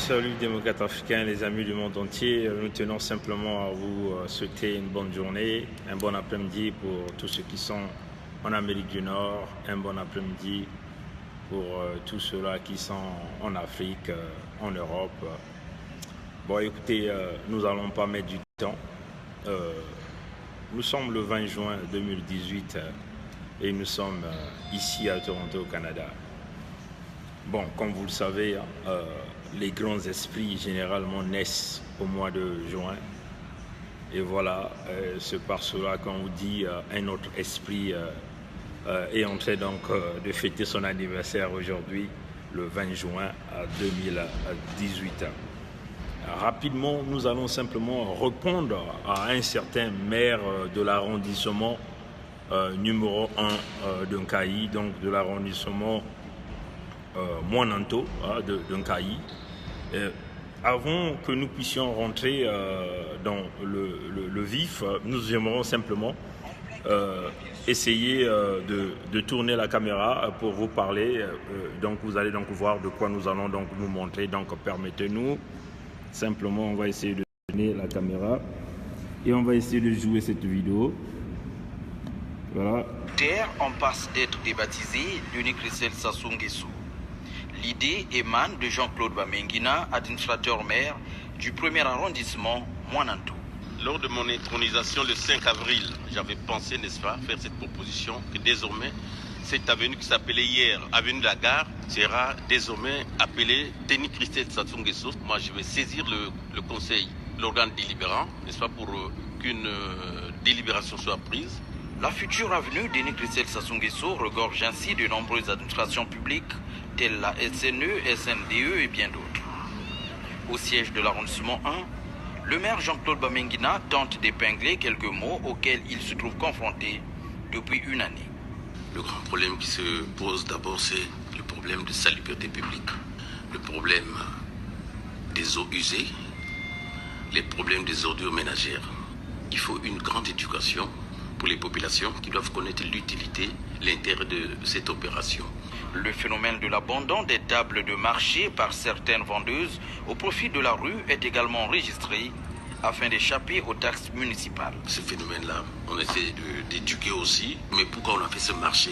Salut démocrates africains, les amis du monde entier. Nous tenons simplement à vous souhaiter une bonne journée, un bon après-midi pour tous ceux qui sont en Amérique du Nord, un bon après-midi pour tous ceux-là qui sont en Afrique, en Europe. Bon, écoutez, nous n'allons pas mettre du temps. Nous sommes le 20 juin 2018 et nous sommes ici à Toronto, au Canada. Bon, comme vous le savez, les grands esprits généralement naissent au mois de juin. Et voilà, c'est par cela qu'on vous dit un autre esprit est en train donc de fêter son anniversaire aujourd'hui, le 20 juin 2018. Rapidement, nous allons simplement répondre à un certain maire de l'arrondissement numéro 1 de Nkayi, donc de l'arrondissement Moananto de Nkayi. Avant que nous puissions rentrer dans le vif, nous aimerons simplement essayer de tourner la caméra pour vous parler. Donc vous allez donc voir de quoi nous allons donc nous montrer. Donc permettez-nous, simplement on va essayer de tourner la caméra et on va essayer de jouer cette vidéo. Voilà. Terre en passe d'être débaptisée l'unique Christelle Sassou Nguesso. L'idée émane de Jean-Claude Bamengina, administrateur maire du 1er arrondissement Moananto. Lors de mon intronisation le 5 avril, j'avais pensé, n'est-ce pas, faire cette proposition que désormais, cette avenue qui s'appelait hier avenue de la Gare sera désormais appelée Denis Christelle Sassou Nguesso. Moi, je vais saisir le conseil, l'organe délibérant, n'est-ce pas, pour qu'une délibération soit prise. La future avenue Denis Christelle Sassou Nguesso regorge ainsi de nombreuses administrations publiques telles la SNE, SNDE et bien d'autres. Au siège de l'arrondissement 1, le maire Jean-Claude Bamengina tente d'épingler quelques mots auxquels il se trouve confronté depuis une année. Le grand problème qui se pose d'abord, c'est le problème de salubrité publique, le problème des eaux usées, les problèmes des ordures ménagères. Il faut une grande éducation pour les populations qui doivent connaître l'utilité, l'intérêt de cette opération. Le phénomène de l'abandon des tables de marché par certaines vendeuses au profit de la rue est également enregistré afin d'échapper aux taxes municipales. Ce phénomène-là, on essaie d'éduquer aussi, mais pourquoi on a fait ce marché?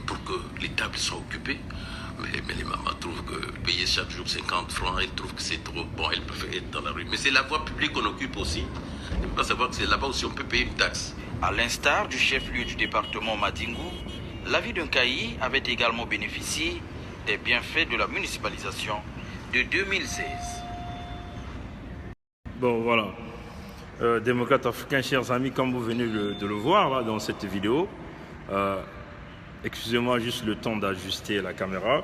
Pour que les tables soient occupées. Mais les mamans trouvent que payer chaque jour 50 francs, elles trouvent que c'est trop bon, elles préfèrent être dans la rue. Mais c'est la voie publique qu'on occupe aussi. Il ne faut pas savoir que c'est là-bas aussi on peut payer une taxe. À l'instar du chef-lieu du département Madingu, la ville de Nkayi avait également bénéficié des bienfaits de la municipalisation de 2016. Bon, voilà. Démocrates africains, chers amis, comme vous venez de le voir là, dans cette vidéo, excusez-moi juste le temps d'ajuster la caméra.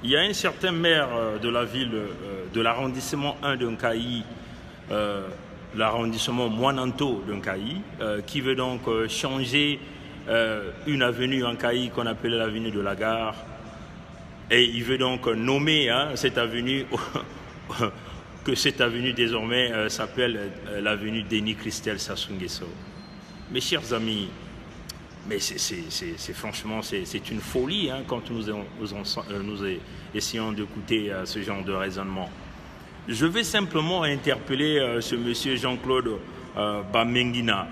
Il y a un certain maire de la ville, de l'arrondissement 1 de Nkayi, l'arrondissement Moananto de Nkayi, qui veut donc changer une avenue en Nkayi qu'on appelait l'avenue de la Gare. Et il veut donc nommer cette avenue, que cette avenue désormais s'appelle l'avenue Denis Christelle Sassou Nguesso. Mes chers amis, mais franchement, c'est une folie quand nous essayons d'écouter ce genre de raisonnement. Je vais simplement interpeller ce monsieur Jean-Claude Bamengina,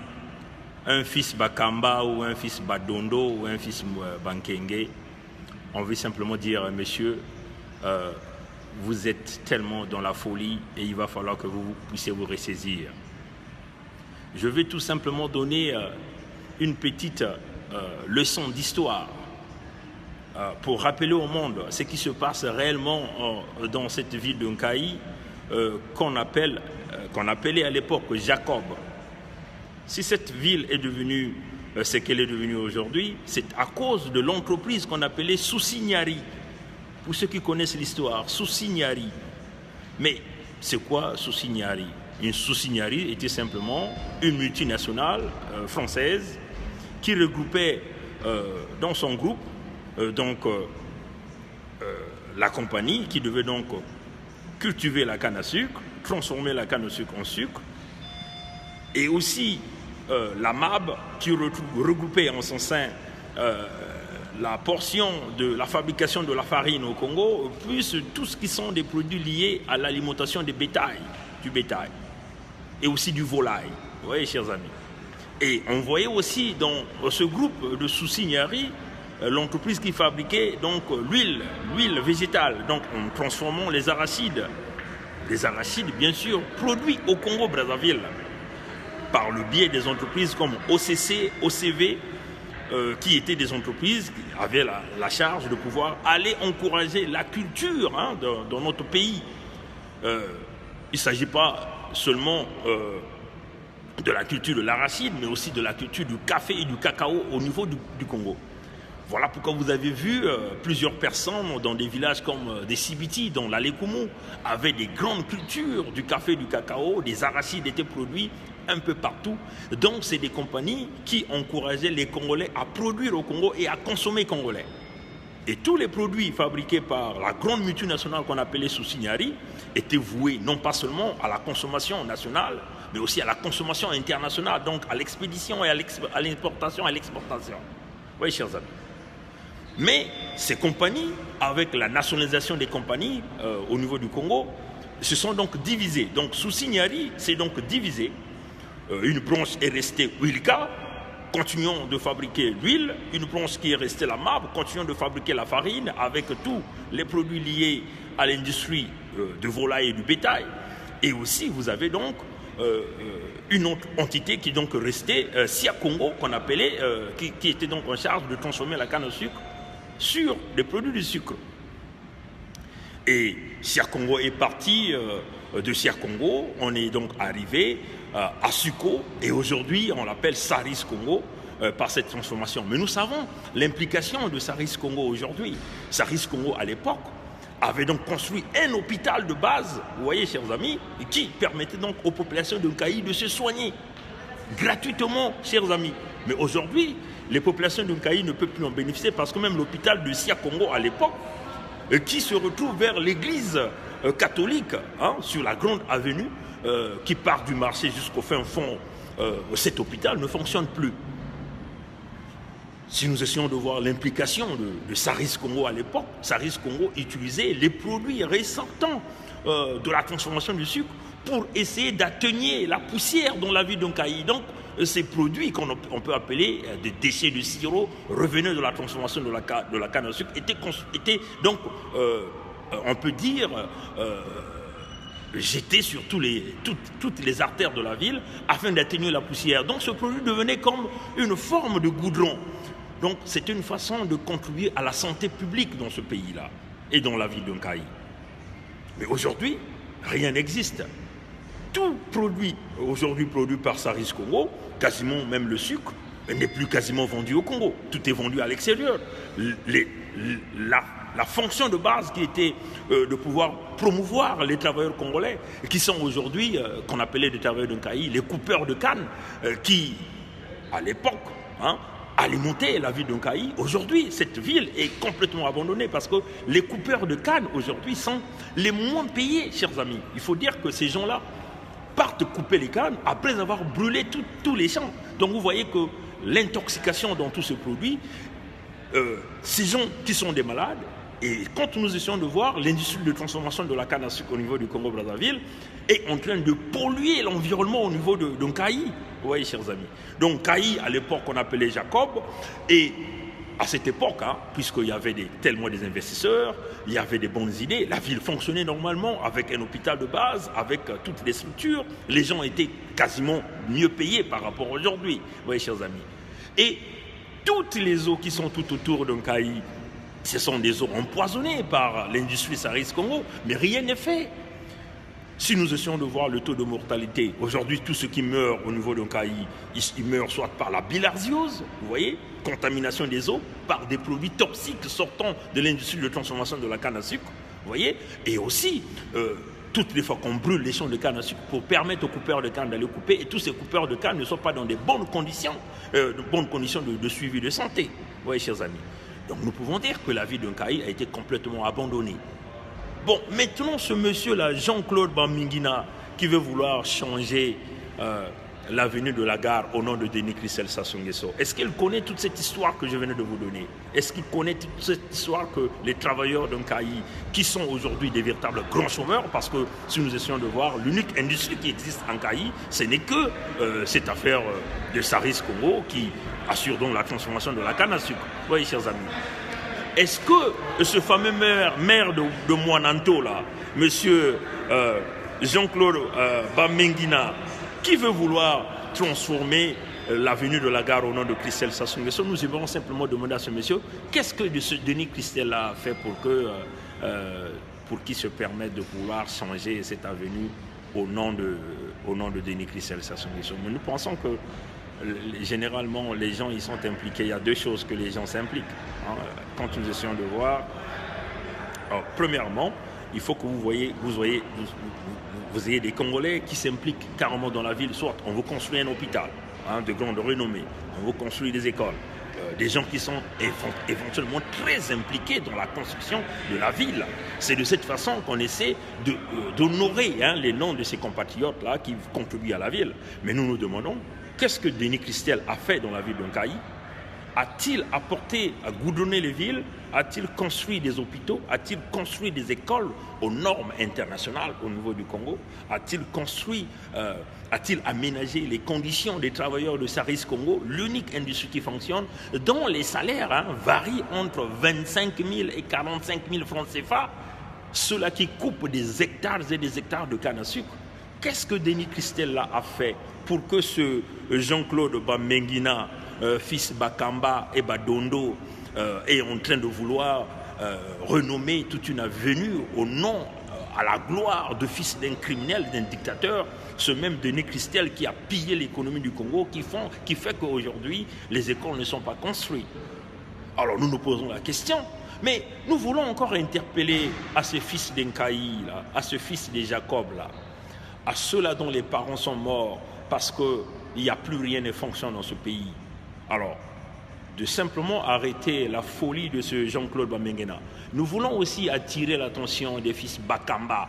un fils Bakamba ou un fils Badondo ou un fils Bankenge. On veut simplement dire, monsieur, vous êtes tellement dans la folie et il va falloir que vous puissiez vous ressaisir. Je vais tout simplement donner une petite leçon d'histoire pour rappeler au monde ce qui se passe réellement dans cette ville de Nkayi qu'on appelait à l'époque Jacob. Si cette ville est devenue ce qu'elle est devenue aujourd'hui, c'est à cause de l'entreprise qu'on appelait Soussignari. Pour ceux qui connaissent l'histoire, Soussignari. Mais c'est quoi Soussignari? Une Soussignari était simplement une multinationale française qui regroupait dans son groupe la compagnie qui devait donc cultiver la canne à sucre, transformer la canne à sucre en sucre, et aussi la MAB qui regroupait en son sein la portion de la fabrication de la farine au Congo, plus tout ce qui sont des produits liés à l'alimentation du bétail, et aussi du volaille. Vous voyez, chers amis. Et on voyait aussi dans ce groupe de Soussignari l'entreprise qui fabriquait donc l'huile végétale, donc en transformant les arachides bien sûr produits au Congo-Brazzaville par le biais des entreprises comme OCC, OCV, qui étaient des entreprises qui avaient la charge de pouvoir aller encourager la culture dans notre pays. Il ne s'agit pas seulement de la culture de l'arachide, mais aussi de la culture du café et du cacao au niveau du Congo. Voilà pourquoi vous avez vu plusieurs personnes dans des villages comme des Sibiti, dans l'Alekumu, avaient des grandes cultures du café et du cacao, des arachides étaient produits un peu partout. Donc c'est des compagnies qui encourageaient les Congolais à produire au Congo et à consommer congolais. Et tous les produits fabriqués par la grande multinationale qu'on appelait Soussignari étaient voués non pas seulement à la consommation nationale, mais aussi à la consommation internationale, donc à l'expédition et à l'importation et à l'exportation. Oui, chers amis. Mais ces compagnies, avec la nationalisation des compagnies au niveau du Congo, se sont donc divisées. Donc Soussignari s'est donc divisé. Une branche est restée Wilka, continuons de fabriquer l'huile. Une branche qui est restée la marbre, continuons de fabriquer la farine avec tous les produits liés à l'industrie de volaille et du bétail. Et aussi, vous avez donc une autre entité qui est donc restée, Sia Congo, qu'on appelait, qui était donc en charge de transformer la canne à sucre sur des produits de sucre. Et Sia Congo est parti de Sia Congo, on est donc arrivé à Suco, et aujourd'hui on l'appelle Saris Congo par cette transformation. Mais nous savons l'implication de Saris Congo aujourd'hui. Saris Congo à l'époque avait donc construit un hôpital de base, vous voyez chers amis, qui permettait donc aux populations de Nkayi de se soigner gratuitement, chers amis. Mais aujourd'hui, les populations de Nkayi ne peuvent plus en bénéficier parce que même l'hôpital de Sia Congo à l'époque, qui se retrouve vers l'église catholique, sur la grande avenue, qui part du marché jusqu'au fin fond, cet hôpital ne fonctionne plus. Si nous essayons de voir l'implication de Saris Congo à l'époque, Saris Congo utilisait les produits ressortants de la transformation du sucre pour essayer d'atténuer la poussière dans la ville de Nkayi. Donc, ces produits qu'on peut appeler des déchets de sirop revenant de la transformation de la canne à sucre étaient donc, on peut dire, jetés sur toutes les artères de la ville afin d'atténuer la poussière. Donc ce produit devenait comme une forme de goudron. Donc c'est une façon de contribuer à la santé publique dans ce pays-là et dans la ville de Nkayi. Mais aujourd'hui, rien n'existe. Tout produit aujourd'hui produit par Saris Congo, quasiment même le sucre, n'est plus quasiment vendu au Congo. Tout est vendu à l'extérieur. La fonction de base qui était de pouvoir promouvoir les travailleurs congolais, qui sont aujourd'hui, qu'on appelait des travailleurs de Nkayi, les coupeurs de canne, qui, à l'époque, alimentaient la ville de Nkayi. Aujourd'hui, cette ville est complètement abandonnée parce que les coupeurs de canne, aujourd'hui, sont les moins payés, chers amis. Il faut dire que ces gens-là partent couper les cannes après avoir brûlé tous les champs. Donc vous voyez que l'intoxication dans tous ces produits, ces gens qui sont des malades, et quand nous essayons de voir, l'industrie de transformation de la canne à sucre au niveau du Congo-Brazzaville est en train de polluer l'environnement au niveau de Nkayi. Vous voyez, chers amis. Donc Nkayi, à l'époque, on appelait Jacob, et à cette époque, puisqu'il y avait tellement des investisseurs, il y avait des bonnes idées, la ville fonctionnait normalement avec un hôpital de base, avec toutes les structures, les gens étaient quasiment mieux payés par rapport à aujourd'hui, vous voyez, chers amis. Et toutes les eaux qui sont tout autour de Nkayi, ce sont des eaux empoisonnées par l'industrie Saris Congo, mais rien n'est fait. Si nous essayons de voir le taux de mortalité, aujourd'hui, tous ceux qui meurent au niveau de Nkayi, ils meurent soit par la bilharziose, vous voyez, contamination des eaux, par des produits toxiques sortant de l'industrie de transformation de la canne à sucre, vous voyez, et aussi, toutes les fois qu'on brûle les champs de canne à sucre pour permettre aux coupeurs de canne d'aller couper, et tous ces coupeurs de canne ne sont pas dans des bonnes conditions, de suivi de santé, vous voyez, chers amis. Donc nous pouvons dire que la ville de Nkayi a été complètement abandonnée. Bon, maintenant ce monsieur-là, Jean-Claude Bamingina, qui veut vouloir changer l'avenue de la gare au nom de Denis Christelle Sassou Nguesso? Est-ce qu'il connaît toute cette histoire que je venais de vous donner? Est-ce qu'il connaît toute cette histoire que les travailleurs d'un Cailly, qui sont aujourd'hui des véritables grands chômeurs, parce que si nous essayons de voir, l'unique industrie qui existe en Cailly, ce n'est que cette affaire de Saris Congo qui assure donc la transformation de la canne à sucre. Vous voyez, chers amis. Est-ce que ce fameux maire de Moananto, là, monsieur Jean-Claude Bamenguina, qui veut vouloir transformer l'avenue de la gare au nom de Christelle Sassou Nguesso, nous aimerons simplement demander à ce monsieur qu'est-ce que ce Denis Christelle a fait pour qu'il se permette de pouvoir changer cette avenue au nom de Denis Christelle Sassou Nguesso. Mais nous pensons que généralement les gens ils sont impliqués. Il y a deux choses que les gens s'impliquent. Hein, quand nous essayons de voir, alors, premièrement, il faut que vous ayez des Congolais qui s'impliquent carrément dans la ville. Soit on veut construire un hôpital de grande renommée, on veut construire des écoles, des gens qui sont éventuellement très impliqués dans la construction de la ville. C'est de cette façon qu'on essaie d'honorer les noms de ces compatriotes-là qui contribuent à la ville. Mais nous nous demandons, qu'est-ce que Denis Christelle a fait dans la ville de Cailly? A-t-il apporté à goudronner les villes? A-t-il construit des hôpitaux? A-t-il construit des écoles aux normes internationales au niveau du Congo? A-t-il aménagé les conditions des travailleurs de Saris Congo, l'unique industrie qui fonctionne, dont les salaires varient entre 25 000 et 45 000 francs CFA, ceux-là qui coupent des hectares et des hectares de canne à sucre? Qu'est-ce que Denis Christelle a fait pour que ce Jean-Claude Bamenguina, fils Bakamba et Badondo, est en train de vouloir renommer toute une avenue au nom, à la gloire de fils d'un criminel, d'un dictateur, ce même Denis Christelle qui a pillé l'économie du Congo, qui fait qu'aujourd'hui les écoles ne sont pas construites? Alors nous nous posons la question, mais nous voulons encore interpeller à ce fils d'Enkaï, à ce fils de Jacob, là, à ceux-là dont les parents sont morts parce qu'il n'y a plus rien ne fonctionne dans ce pays. Alors, de simplement arrêter la folie de ce Jean-Claude Bamenguina. Nous voulons aussi attirer l'attention des fils Bakamba,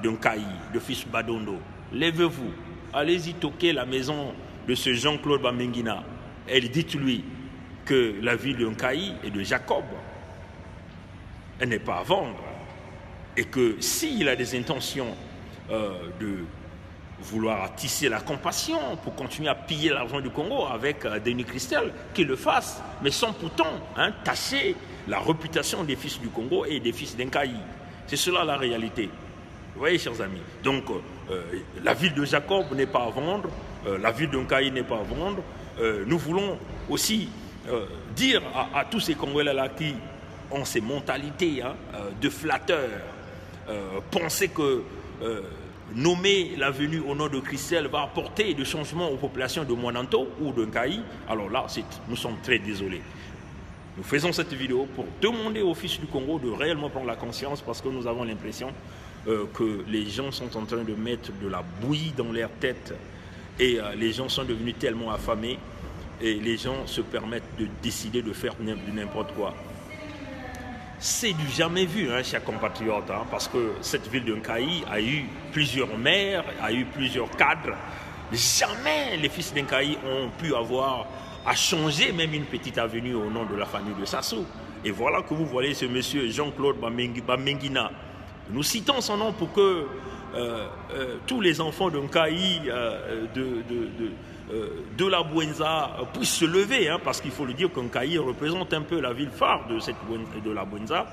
d'Enkaï, de fils Badondo. Lèvez-vous, allez-y toquer la maison de ce Jean-Claude Bamenguina et dites-lui que la ville d'Enkaï et de Jacob, elle n'est pas à vendre. Et que s'il a des intentions de vouloir tisser la compassion pour continuer à piller l'argent du Congo avec Denis Christelle, qu'il le fasse, mais sans pourtant tâcher la réputation des fils du Congo et des fils d'Enkaï. C'est cela la réalité. Vous voyez, chers amis. Donc, la ville de Jacob n'est pas à vendre, la ville d'Enkaï n'est pas à vendre. Nous voulons aussi dire à tous ces Congolais-là qui ont ces mentalités de flatteurs, penser que nommer l'avenue au nom de Christelle va apporter des changements aux populations de Moananto ou de Cailly, alors là, nous sommes très désolés. Nous faisons cette vidéo pour demander aux fils du Congo de réellement prendre la conscience, parce que nous avons l'impression que les gens sont en train de mettre de la bouillie dans leur tête et les gens sont devenus tellement affamés et les gens se permettent de décider de faire n'importe quoi. C'est du jamais vu, chers compatriotes, parce que cette ville de Cailly a eu plusieurs maires, a eu plusieurs cadres. Jamais les fils d'Enkaï ont pu avoir à changer même une petite avenue au nom de la famille de Sassou. Et voilà que vous voyez ce monsieur Jean-Claude Bamenguina. Nous citons son nom pour que tous les enfants d'Enkaï, de la Bouenza puissent se lever, parce qu'il faut le dire qu'Enkaï représente un peu la ville phare de la Bouenza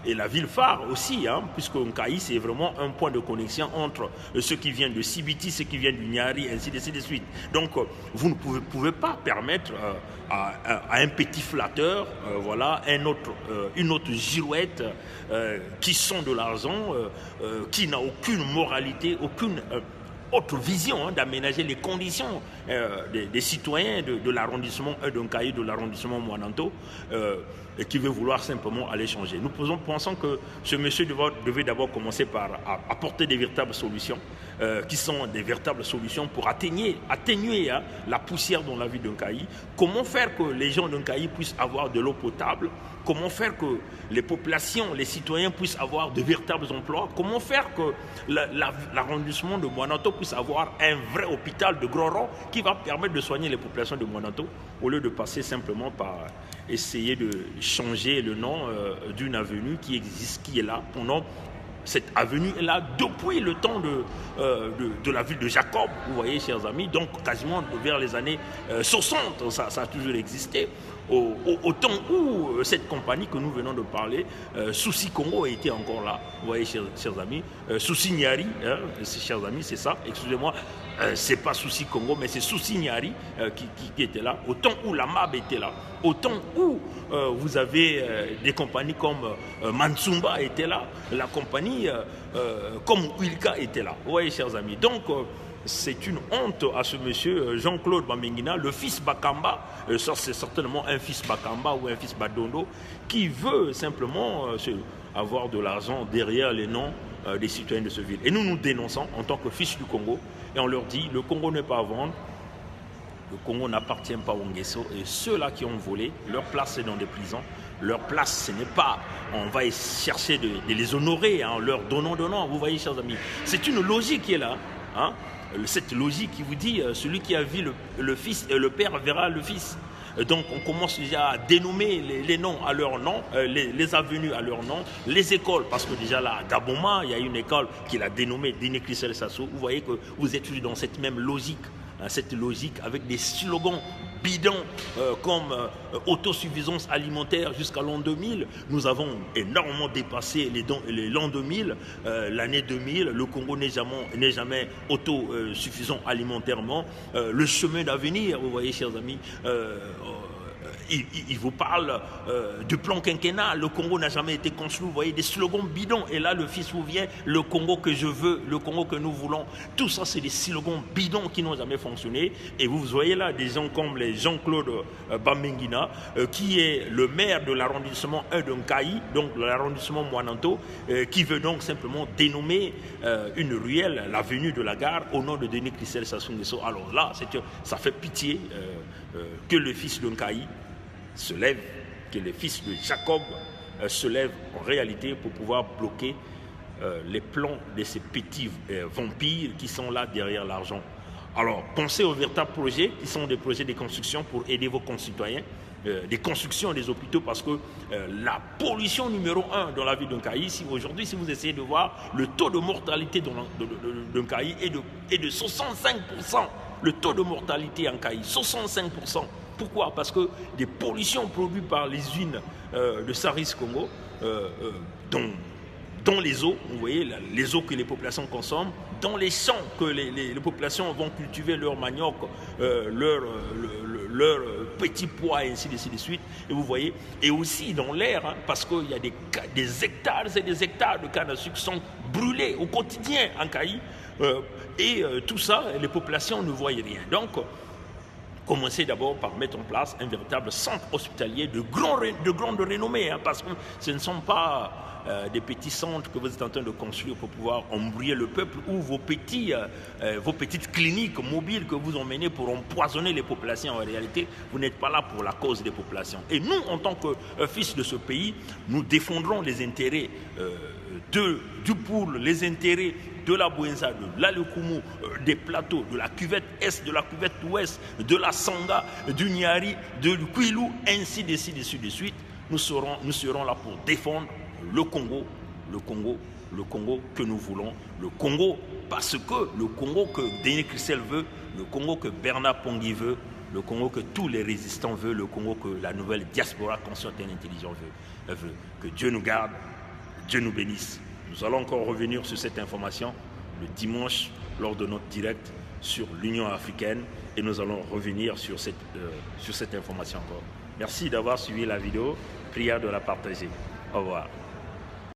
et la ville phare aussi, puisque Enkaï c'est vraiment un point de connexion entre ceux qui viennent de Sibiti, ceux qui viennent du Niari, ainsi de suite. Donc vous ne pouvez pas permettre à un petit flatteur, une autre girouette qui sont de l'argent, qui n'a aucune moralité, aucune autre vision d'aménager les conditions des citoyens de l'arrondissement d'Onkaï, de l'arrondissement Moananto, et qui veut vouloir simplement aller changer. Nous pensons que ce monsieur devait d'abord commencer par apporter des véritables solutions, qui sont des véritables solutions pour atténuer la poussière dans la ville d'Onkaï. Comment faire que les gens d'Onkaï puissent avoir de l'eau potable? Comment faire que les populations, les citoyens puissent avoir de véritables emplois? Comment faire que l'arrondissement de Moananto puisse avoir un vrai hôpital de gros rang qui va permettre de soigner les populations de Moananto, au lieu de passer simplement par essayer de changer le nom d'une avenue qui existe, qui est là pendant. Cette avenue est là depuis le temps de la ville de Jacob, vous voyez, chers amis, donc quasiment vers les années 60, ça a toujours existé. Au temps où cette compagnie que nous venons de parler, Souci Congo, était encore là, vous voyez, chers amis, Souci Nyari, chers amis, c'est ça, excusez-moi, c'est pas Souci Congo, mais c'est Souci Nyari qui était là, au temps où la MAB était là, au temps où vous avez des compagnies comme Mansumba était là, la compagnie comme Wilka était là, vous voyez, chers amis, donc c'est une honte à ce monsieur Jean-Claude Bamengina, le fils Bakamba, ça c'est certainement un fils Bakamba ou un fils Badondo, qui veut simplement avoir de l'argent derrière les noms des citoyens de ce ville. Et nous dénonçons en tant que fils du Congo, et on leur dit, le Congo n'est pas à vendre, le Congo n'appartient pas au Nguesso, et ceux-là qui ont volé, leur place est dans des prisons. Leur place, ce n'est pas, on va chercher de les honorer en leur donnant, vous voyez, chers amis. C'est une logique qui est là, hein? Cette logique qui vous dit celui qui a vu le fils, le père verra le fils. Donc on commence déjà à dénommer les noms à leur nom, les avenues à leur nom, les écoles, parce que déjà là à Gaboma, il y a une école qui l'a dénommée Déné Christelle Sassou. Vous voyez que vous êtes toujours dans cette même logique, cette logique avec des slogans bidons comme autosuffisance alimentaire jusqu'à l'an 2000. Nous avons énormément dépassé l'an 2000, l'année 2000. Le Congo n'est jamais autosuffisant alimentairement. Le chemin d'avenir, vous voyez, chers amis, il vous parle du plan quinquennal. Le Congo n'a jamais été construit, vous voyez, des slogans bidons. Et là, le fils vous vient, le Congo que je veux, le Congo que nous voulons. Tout ça, c'est des slogans bidons qui n'ont jamais fonctionné. Et vous voyez là des gens comme les Jean-Claude Bamengina, qui est le maire de l'arrondissement 1 d'Onkaï, donc l'arrondissement Moananto, qui veut donc simplement dénommer une ruelle, l'avenue de la gare, au nom de Déné Christelle Sassou Nguesso. Alors là, ça fait pitié que le fils d'Onkaï se lève, que les fils de Jacob se lèvent en réalité pour pouvoir bloquer les plans de ces petits vampires qui sont là derrière l'argent. Alors, pensez aux véritables projets qui sont des projets de construction pour aider vos concitoyens, des constructions des hôpitaux, parce que la pollution numéro 1 dans la ville d'Onkaï, aujourd'hui, si vous essayez de voir, le taux de mortalité d'Onkaï est de 65%. Le taux de mortalité en Kaï, 65%. Pourquoi? Parce que des pollutions produites par les usines de Saris Congo, dans les eaux, vous voyez, les eaux que les populations consomment, dans les champs que les populations vont cultiver leur manioc, leur petits pois, et ainsi de suite, et vous voyez, et aussi dans l'air, hein, parce qu'il y a des hectares et des hectares de canne à sucre sont brûlés au quotidien en Kaï, tout ça, les populations ne voient rien. Donc, commencez d'abord par mettre en place un véritable centre hospitalier de grande renommée, hein, parce que ce ne sont pas des petits centres que vous êtes en train de construire pour pouvoir embrouiller le peuple, ou vos petites cliniques mobiles que vous emmenez pour empoisonner les populations. En réalité, vous n'êtes pas là pour la cause des populations. Et nous, en tant que fils de ce pays, nous défendrons les intérêts du Poul, les intérêts de la Bouenza, de l'Alekumu, des plateaux, de la cuvette Est, de la cuvette Ouest, de la Sanga, du Nyari, du Kwilu, ainsi de suite. Nous serons là pour défendre le Congo que nous voulons, le Congo parce que le Congo que Déné Christelle veut, le Congo que Bernard Pongui veut, le Congo que tous les résistants veulent, le Congo que la nouvelle diaspora consciente et intelligente veut. Que Dieu nous garde, Dieu nous bénisse. Nous allons encore revenir sur cette information le dimanche lors de notre direct sur l'Union africaine, et nous allons revenir sur cette information encore. Merci d'avoir suivi la vidéo. Prière de la partager. Au revoir.